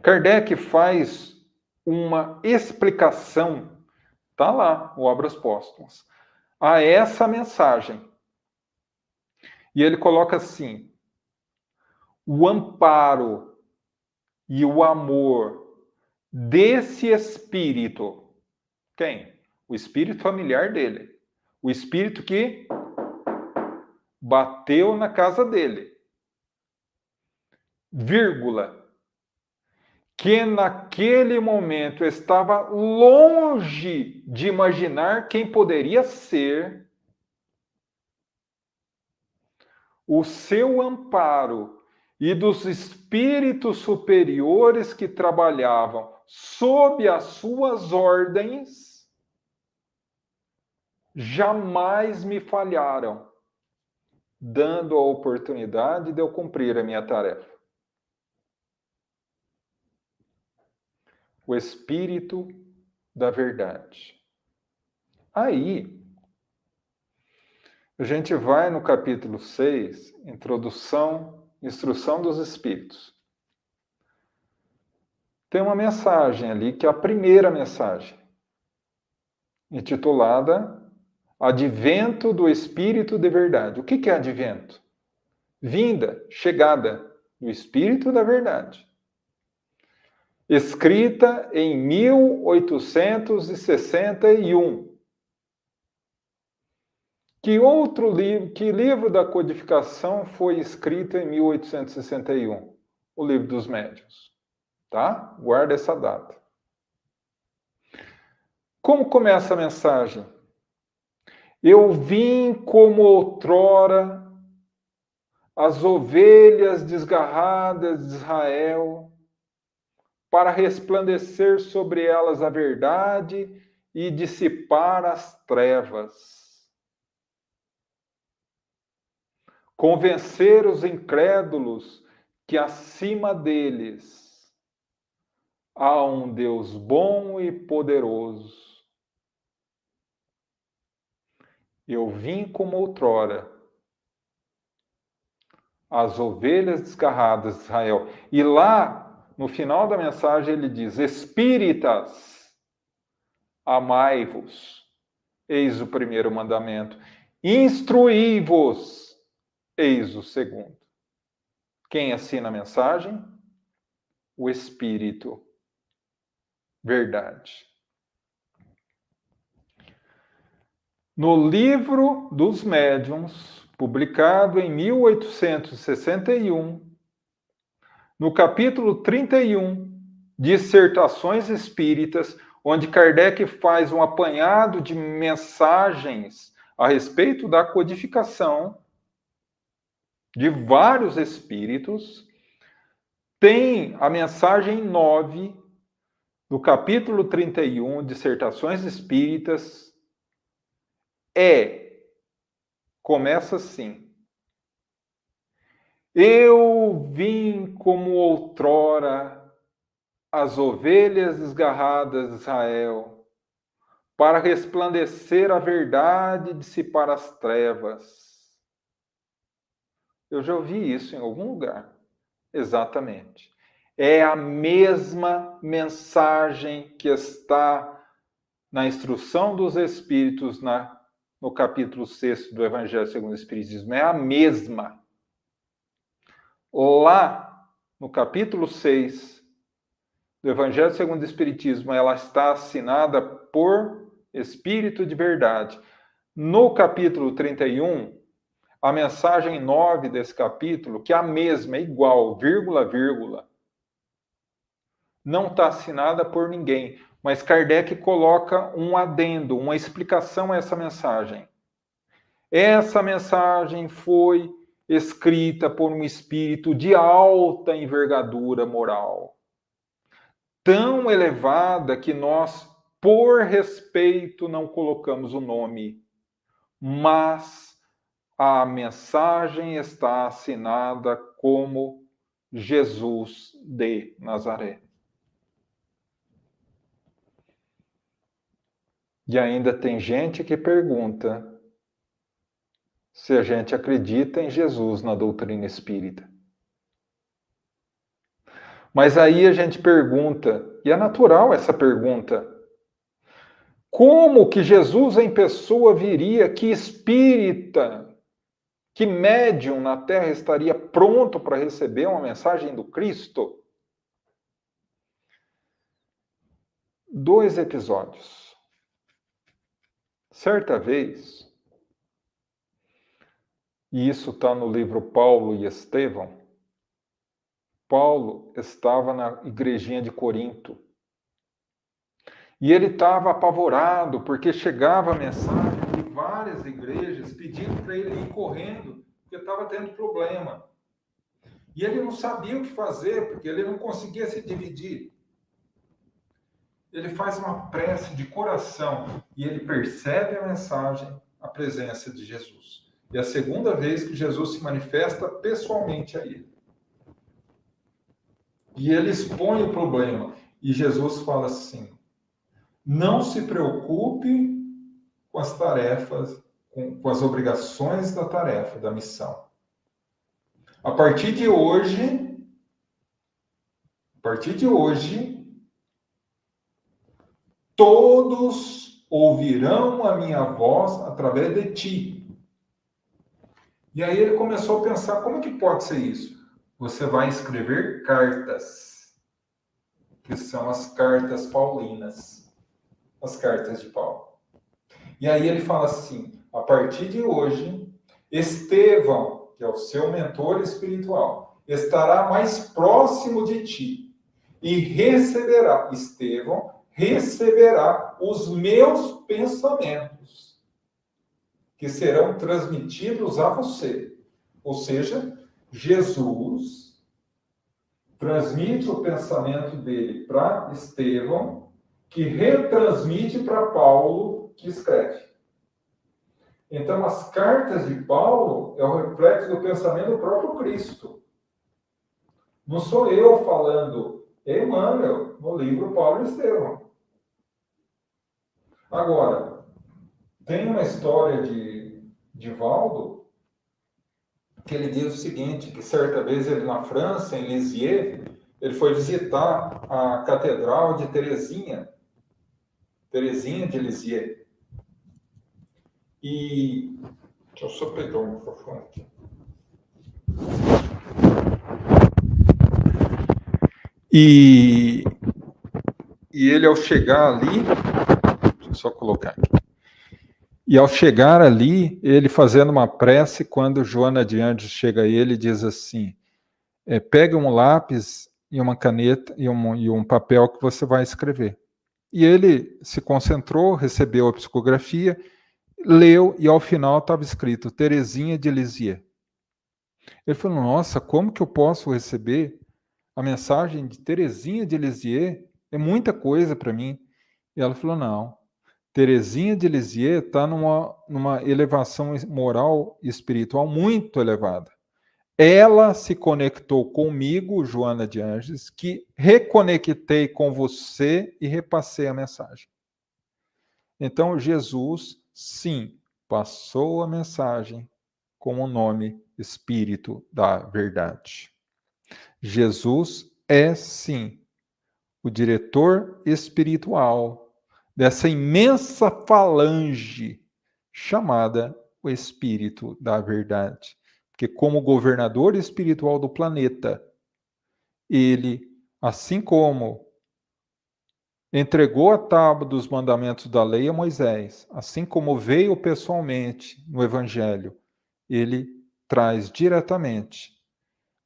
Kardec faz uma explicação, está lá, o Obras Póstumas, a essa mensagem. E ele coloca assim: o amparo e o amor desse espírito. Quem? O espírito familiar dele. O espírito que bateu na casa dele. Vírgula. Que naquele momento estava longe de imaginar quem poderia ser, o seu amparo e dos espíritos superiores que trabalhavam sob as suas ordens jamais me falharam, dando a oportunidade de eu cumprir a minha tarefa. O Espírito da Verdade. Aí, a gente vai no capítulo 6, Instrução dos Espíritos. Tem uma mensagem ali, que é a primeira mensagem, intitulada Advento do Espírito de Verdade. O que é advento? Vinda, chegada do Espírito da Verdade. Escrita em 1861. Que livro da codificação foi escrito em 1861? O Livro dos Médiuns. Tá? Guarda essa data. Como começa a mensagem? Eu vim como outrora as ovelhas desgarradas de Israel, para resplandecer sobre elas a verdade e dissipar as trevas. Convencer os incrédulos que acima deles há um Deus bom e poderoso. Eu vim como outrora as ovelhas desgarradas de Israel. E lá, no final da mensagem, ele diz: Espíritas, amai-vos. Eis o primeiro mandamento. Instruí-vos. Eis o segundo. Quem assina a mensagem? O Espírito. Verdade. No Livro dos Médiuns, publicado em 1861, no capítulo 31, Dissertações Espíritas, onde Kardec faz um apanhado de mensagens a respeito da codificação de vários espíritos, tem a mensagem 9, do capítulo 31, Dissertações Espíritas, começa assim: eu vim como outrora as ovelhas desgarradas de Israel, para resplandecer a verdade e dissipar as trevas. Eu já ouvi isso em algum lugar. Exatamente. É a mesma mensagem que está na Instrução dos Espíritos, no capítulo 6 do Evangelho segundo o Espiritismo. É a mesma. Lá, no capítulo 6 do Evangelho segundo o Espiritismo, ela está assinada por Espírito de Verdade. No capítulo 31, a mensagem 9 desse capítulo, que é a mesma, é igual, vírgula, vírgula, não está assinada por ninguém, mas Kardec coloca um adendo, uma explicação a essa mensagem. Essa mensagem foi escrita por um espírito de alta envergadura moral, tão elevada que nós, por respeito, não colocamos o nome, mas a mensagem está assinada como Jesus de Nazaré. E ainda tem gente que pergunta se a gente acredita em Jesus na doutrina espírita. Mas aí a gente pergunta, e é natural essa pergunta, como que Jesus em pessoa viria, que espírita, que médium na Terra estaria pronto para receber uma mensagem do Cristo? 2 episódios. Certa vez, e isso está no livro Paulo e Estevão, Paulo estava na igrejinha de Corinto. E ele estava apavorado, porque chegava a mensagem de várias igrejas pedindo para ele ir correndo, porque estava tendo problema. E ele não sabia o que fazer, porque ele não conseguia se dividir. Ele faz uma prece de coração e ele percebe a mensagem, a presença de Jesus. E é a segunda vez que Jesus se manifesta pessoalmente a ele. E ele expõe o problema. E Jesus fala assim: não se preocupe com as tarefas, com as obrigações da tarefa, da missão. A partir de hoje, todos ouvirão a minha voz através de ti. E aí ele começou a pensar, como é que pode ser isso? Você vai escrever cartas, que são as cartas paulinas, as cartas de Paulo. E aí ele fala assim, a partir de hoje, Estevão, que é o seu mentor espiritual, estará mais próximo de ti e Estevão receberá os meus pensamentos, que serão transmitidos a você. Ou seja, Jesus transmite o pensamento dele para Estevão, que retransmite para Paulo, que escreve. Então, as cartas de Paulo é o reflexo do pensamento do próprio Cristo. Não sou eu falando, é Emmanuel, no livro Paulo e Estevão. Agora, tem uma história de Valdo, que ele diz o seguinte, que certa vez ele na França, em Lisieux, ele foi visitar a Catedral de Teresinha de Lisieux. E deixa eu só pegar o microfone aqui. E ele, ao chegar ali, deixa eu só colocar aqui. E ao chegar ali, ele fazendo uma prece, quando Joana de Anjos chega a ele, diz assim: pega um lápis e uma caneta e um papel que você vai escrever. E ele se concentrou, recebeu a psicografia, leu e ao final estava escrito Teresinha de Lisieux. Ele falou, nossa, como que eu posso receber a mensagem de Teresinha de Lisieux? É muita coisa para mim. E ela falou, não, Teresinha de Lisieux está numa elevação moral e espiritual muito elevada. Ela se conectou comigo, Joana de Anjos, que reconectei com você e repassei a mensagem. Então, Jesus, sim, passou a mensagem com o nome Espírito da Verdade. Jesus é, sim, o diretor espiritual dessa imensa falange chamada o Espírito da Verdade. Porque como governador espiritual do planeta, ele, assim como entregou a tábua dos mandamentos da lei a Moisés, assim como veio pessoalmente no Evangelho, ele traz diretamente,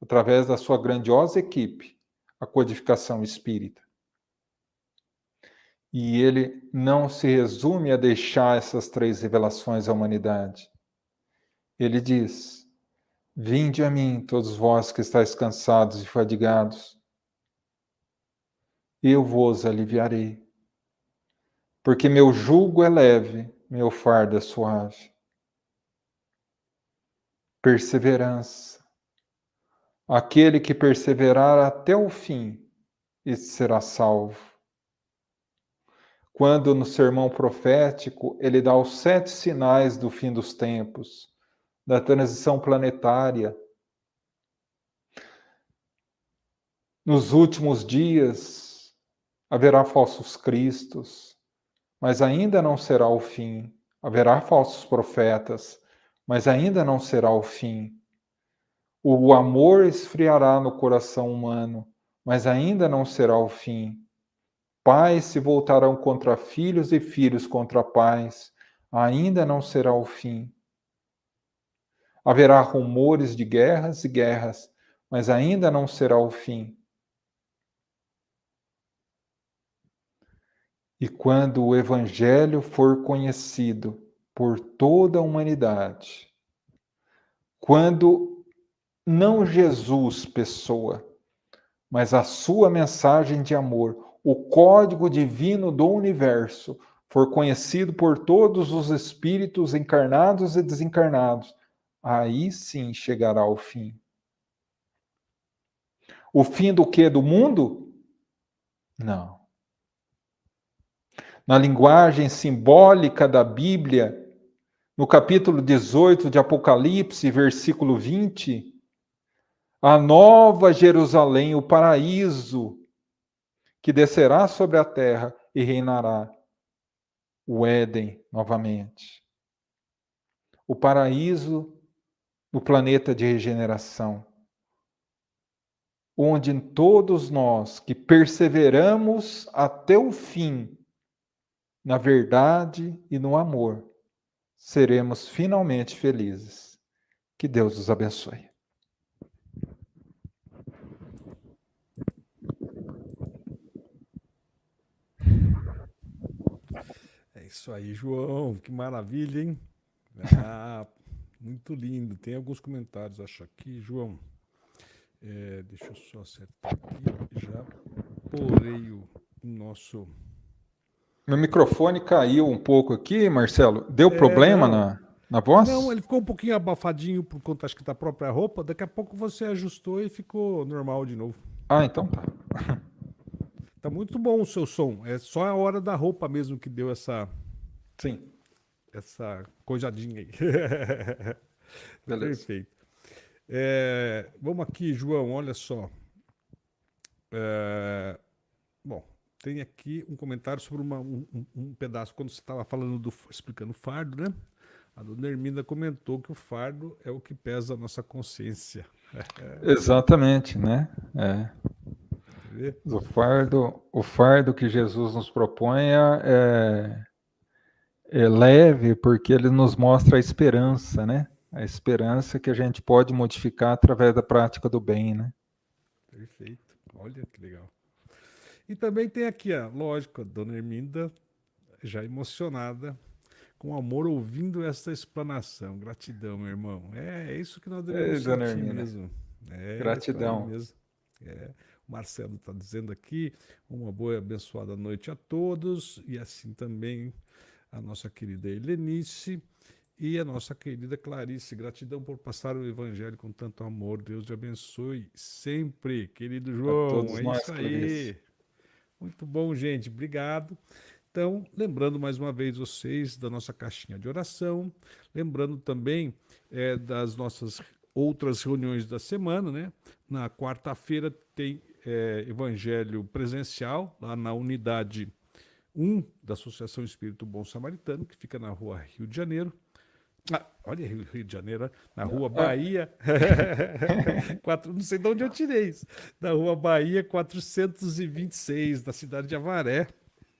através da sua grandiosa equipe, a codificação espírita. E ele não se resume a deixar essas 3 revelações à humanidade. Ele diz, Vinde a mim, todos vós que estáis cansados e fadigados, eu vos aliviarei. Porque meu jugo é leve, meu fardo é suave. Perseverança. Aquele que perseverar até o fim, esse será salvo. Quando no sermão profético ele dá os 7 sinais do fim dos tempos, da transição planetária, nos últimos dias haverá falsos cristos, mas ainda não será o fim. Haverá falsos profetas, mas ainda não será o fim. O amor esfriará no coração humano, mas ainda não será o fim. Pais se voltarão contra filhos e filhos contra pais, ainda não será o fim. Haverá rumores de guerras e guerras, mas ainda não será o fim. E quando o Evangelho for conhecido por toda a humanidade, quando não Jesus, pessoa, mas a sua mensagem de amor, o código divino do universo, for conhecido por todos os espíritos encarnados e desencarnados, aí sim chegará o fim. O fim do quê? Do mundo? Não. Na linguagem simbólica da Bíblia, no capítulo 18 de Apocalipse, versículo 20, a nova Jerusalém, o paraíso, que descerá sobre a terra e reinará. O Éden novamente. O paraíso no planeta de regeneração, onde todos nós que perseveramos até o fim, na verdade e no amor, seremos finalmente felizes. Que Deus os abençoe. É isso aí, João. Que maravilha, hein? Ah, muito lindo. Tem alguns comentários, acho aqui, João. Deixa eu só acertar aqui. Já porei o nosso. Meu microfone caiu um pouco aqui, Marcelo. Deu problema Não. na voz? Não, ele ficou um pouquinho abafadinho por conta, acho que da própria roupa. Daqui a pouco você ajustou e ficou normal de novo. Ah, então tá. Tá muito bom o seu som. É só a hora da roupa mesmo que deu essa Sim, coisadinha aí. beleza. Perfeito. Vamos aqui, João, olha só. Bom, tem aqui um comentário sobre um pedaço, quando você estava falando explicando o fardo, né? A dona Hermínda comentou que o fardo é o que pesa a nossa consciência. Exatamente, né? Quer ver? O fardo que Jesus nos propõe é leve porque ele nos mostra a esperança, né? A esperança que a gente pode modificar através da prática do bem, né? Perfeito. Olha que legal. E também tem aqui, lógico, a dona Hermínda já emocionada, com amor, ouvindo esta explanação. Gratidão, meu irmão. É isso que nós devemos Ei, dona sentir Hermina, mesmo. É isso aí gratidão. mesmo. O Marcelo está dizendo aqui, uma boa e abençoada noite a todos, e assim também a nossa querida Helenice e a nossa querida Clarice. Gratidão por passar o evangelho com tanto amor. Deus te abençoe sempre, querido A João. todos É nós, isso Clarice. aí. Muito bom, gente. Obrigado. Então, lembrando mais uma vez vocês da nossa caixinha de oração, lembrando também das nossas outras reuniões da semana, né? Na quarta-feira tem Evangelho presencial, lá na unidade 1 da Associação Espírito Bom Samaritano, que fica na rua Rio de Janeiro. Olha, Rio de Janeiro, na rua Bahia. Não sei de onde eu tirei isso. Na rua Bahia 426, na cidade de Avaré,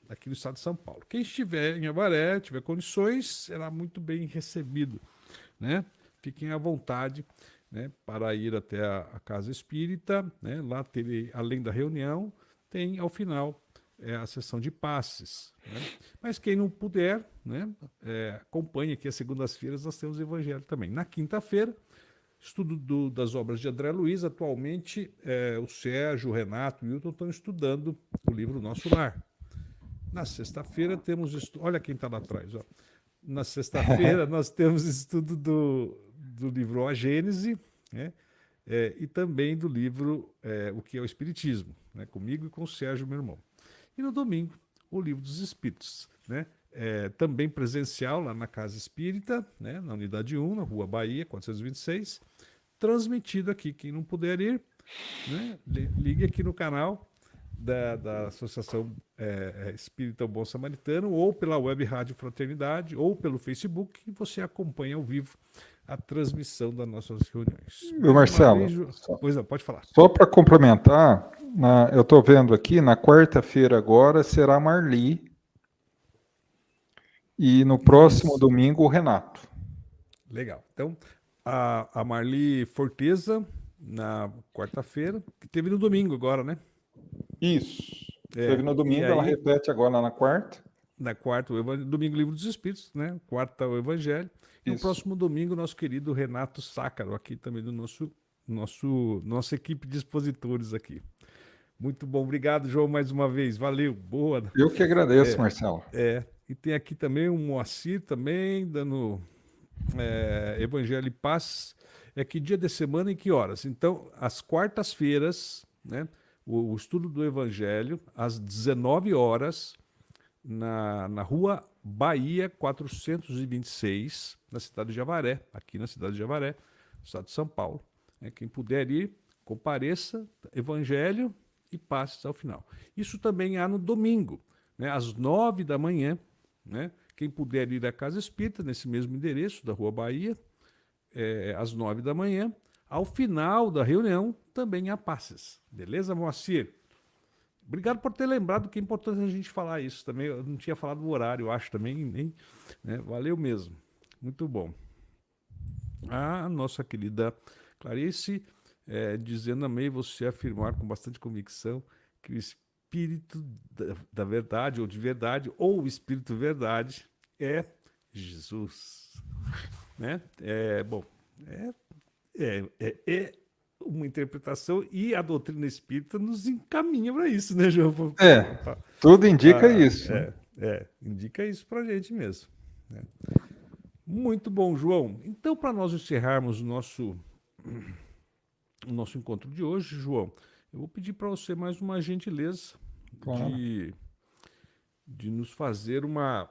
aqui no estado de São Paulo. Quem estiver em Avaré, tiver condições, será muito bem recebido, né? Fiquem à vontade, né, para ir até a Casa Espírita, né? Lá terei, além da reunião, tem ao final a sessão de passes, né? Mas quem não puder, né, acompanhe aqui as segundas-feiras, nós temos o Evangelho também. Na quinta-feira, Estudo das obras de André Luiz. Atualmente, o Sérgio, o Renato e o Hilton estão estudando o livro Nosso Lar. Na sexta-feira temos estudo. Olha quem está lá atrás. Ó. Na sexta-feira nós temos estudo do livro A Gênese, né? E também do livro O que é o Espiritismo, né? Comigo e com o Sérgio, meu irmão. E no domingo, o Livro dos Espíritos, né? Também presencial lá na Casa Espírita, né? Na Unidade 1, na Rua Bahia, 426. Transmitido aqui. Quem não puder ir, né? Ligue aqui no canal da Associação Espírita Bom Samaritano, ou pela Web Rádio Fraternidade, ou pelo Facebook, e você acompanha ao vivo a transmissão das nossas reuniões. Meu Marcelo, Pois não, pode falar. só para complementar, eu estou vendo aqui, na quarta-feira agora será a Marli, e no próximo domingo o Renato. Legal. Então, a Marli Forteza, na quarta-feira, que teve no domingo agora, né? Isso. Teve no domingo, ela repete agora na quarta. Na quarta, domingo, Livro dos Espíritos, né? Quarta, o Evangelho. E no próximo domingo, nosso querido Renato Sácaro, aqui também do nossa equipe de expositores aqui. Muito bom. Obrigado, João, mais uma vez. Valeu. Boa. Eu que agradeço, Marcelo. E tem aqui também o Moacir também, dando Evangelho e Paz. Que dia de semana e que horas? Então, às quartas-feiras, né? O estudo do Evangelho, às 19 horas, na Rua Bahia 426, na cidade de Avaré, aqui na cidade de Avaré, estado de São Paulo. Quem puder ir, compareça, Evangelho e Passes ao final. Isso também há no domingo, né, às 9 da manhã. Né, quem puder ir à Casa Espírita, nesse mesmo endereço, da Rua Bahia, às 9 da manhã. Ao final da reunião, também há passes. Beleza, Moacir? Obrigado por ter lembrado que é importante a gente falar isso também. Eu não tinha falado do horário, eu acho também. Né? Valeu mesmo. Muito bom. A nossa querida Clarice, dizendo: amei você afirmar com bastante convicção que o Espírito da verdade, ou o Espírito Verdade, é Jesus. Né? Bom, uma interpretação, e a doutrina espírita nos encaminha para isso, né, João? Tudo indica isso. Indica isso para a gente mesmo. Né? Muito bom, João. Então, para nós encerrarmos o nosso encontro de hoje, João, eu vou pedir para você mais uma gentileza, claro, de nos fazer uma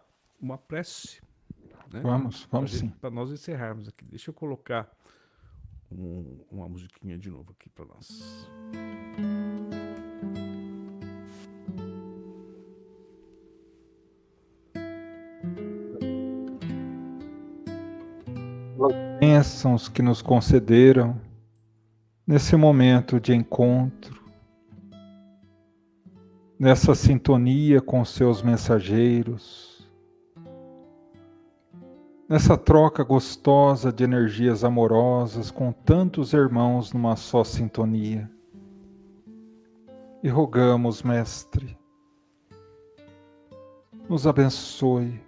prece. Né? Vamos sim. Para nós encerrarmos aqui. Deixa eu colocar uma musiquinha de novo aqui para nós. Bênçãos que nos concederam nesse momento de encontro, nessa sintonia com seus mensageiros, nessa troca gostosa de energias amorosas com tantos irmãos numa só sintonia. E rogamos, Mestre, nos abençoe,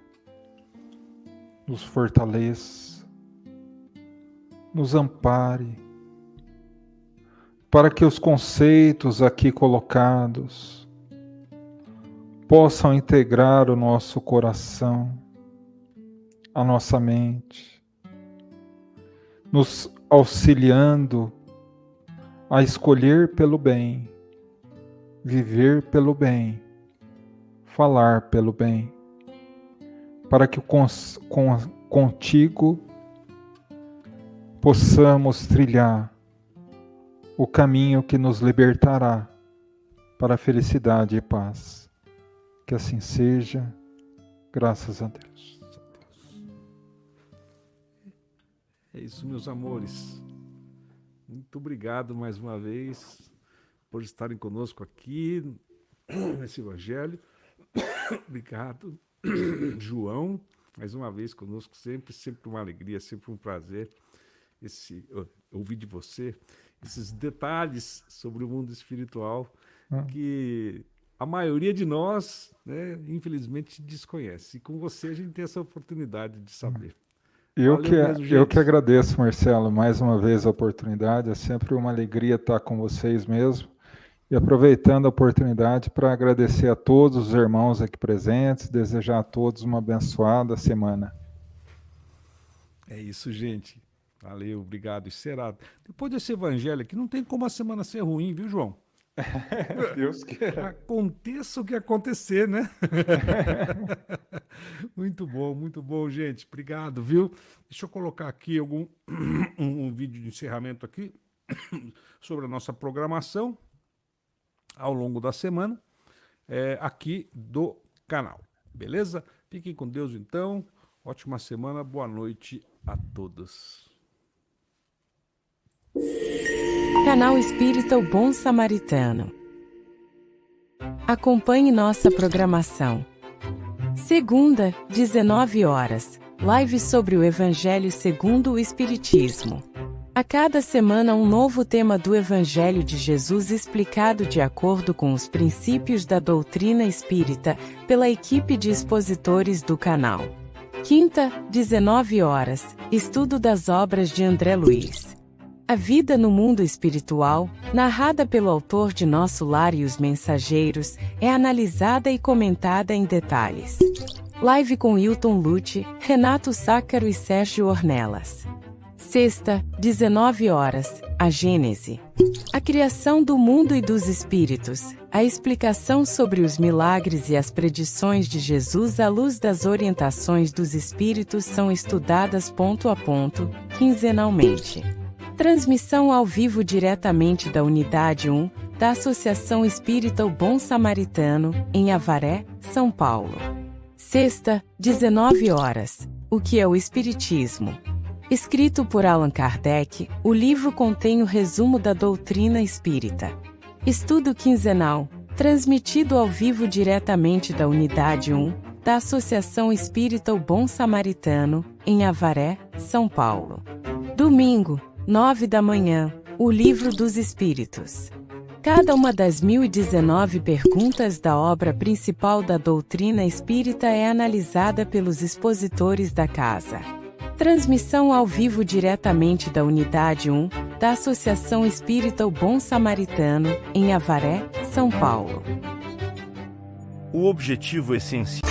nos fortaleça, nos ampare, para que os conceitos aqui colocados possam integrar o nosso coração, a nossa mente, nos auxiliando a escolher pelo bem, viver pelo bem, falar pelo bem, para que contigo possamos trilhar o caminho que nos libertará para a felicidade e paz. Que assim seja, graças a Deus. É isso, meus amores. Muito obrigado mais uma vez por estarem conosco aqui nesse Evangelho. Obrigado, João, mais uma vez conosco, sempre uma alegria, sempre um prazer ouvir de você esses detalhes sobre o mundo espiritual que a maioria de nós, né, infelizmente, desconhece. E com você a gente tem essa oportunidade de saber. Valeu mesmo, Eu que gente. agradeço, Marcelo, mais uma vez a oportunidade. É sempre uma alegria estar com vocês mesmo. E aproveitando a oportunidade para agradecer a todos os irmãos aqui presentes, desejar a todos uma abençoada semana. É isso, gente. Valeu, obrigado. E será. Depois desse evangelho aqui, não tem como a semana ser ruim, viu, João? Deus queira. Aconteça o que acontecer, né? Muito bom, gente. Obrigado, viu? Deixa eu colocar aqui um vídeo de encerramento aqui sobre a nossa programação ao longo da semana aqui do canal. Beleza? Fiquem com Deus, então. Ótima semana. Boa noite a todos. Canal Espírita O Bom Samaritano. Acompanhe nossa programação. Segunda, 19 horas. Live sobre o Evangelho segundo o Espiritismo. A cada semana um novo tema do Evangelho de Jesus explicado de acordo com os princípios da doutrina espírita, pela equipe de expositores do canal. Quinta, 19 horas. Estudo das obras de André Luiz. A vida no mundo espiritual, narrada pelo autor de Nosso Lar e os Mensageiros, é analisada e comentada em detalhes. Live com Hilton Lute, Renato Sácaro e Sérgio Ornelas. Sexta, 19 horas, a Gênese. A criação do mundo e dos espíritos, a explicação sobre os milagres e as predições de Jesus à luz das orientações dos espíritos são estudadas ponto a ponto, quinzenalmente. Transmissão ao vivo diretamente da Unidade 1, da Associação Espírita O Bom Samaritano, em Avaré, São Paulo. Sexta, 19 horas, o que é o Espiritismo? Escrito por Allan Kardec, o livro contém o resumo da doutrina espírita. Estudo quinzenal, transmitido ao vivo diretamente da Unidade 1, da Associação Espírita O Bom Samaritano, em Avaré, São Paulo. Domingo, 9 da manhã, o Livro dos Espíritos. Cada uma das 1019 perguntas da obra principal da doutrina espírita é analisada pelos expositores da casa. Transmissão ao vivo diretamente da Unidade 1, da Associação Espírita O Bom Samaritano, em Avaré, São Paulo. O objetivo essencial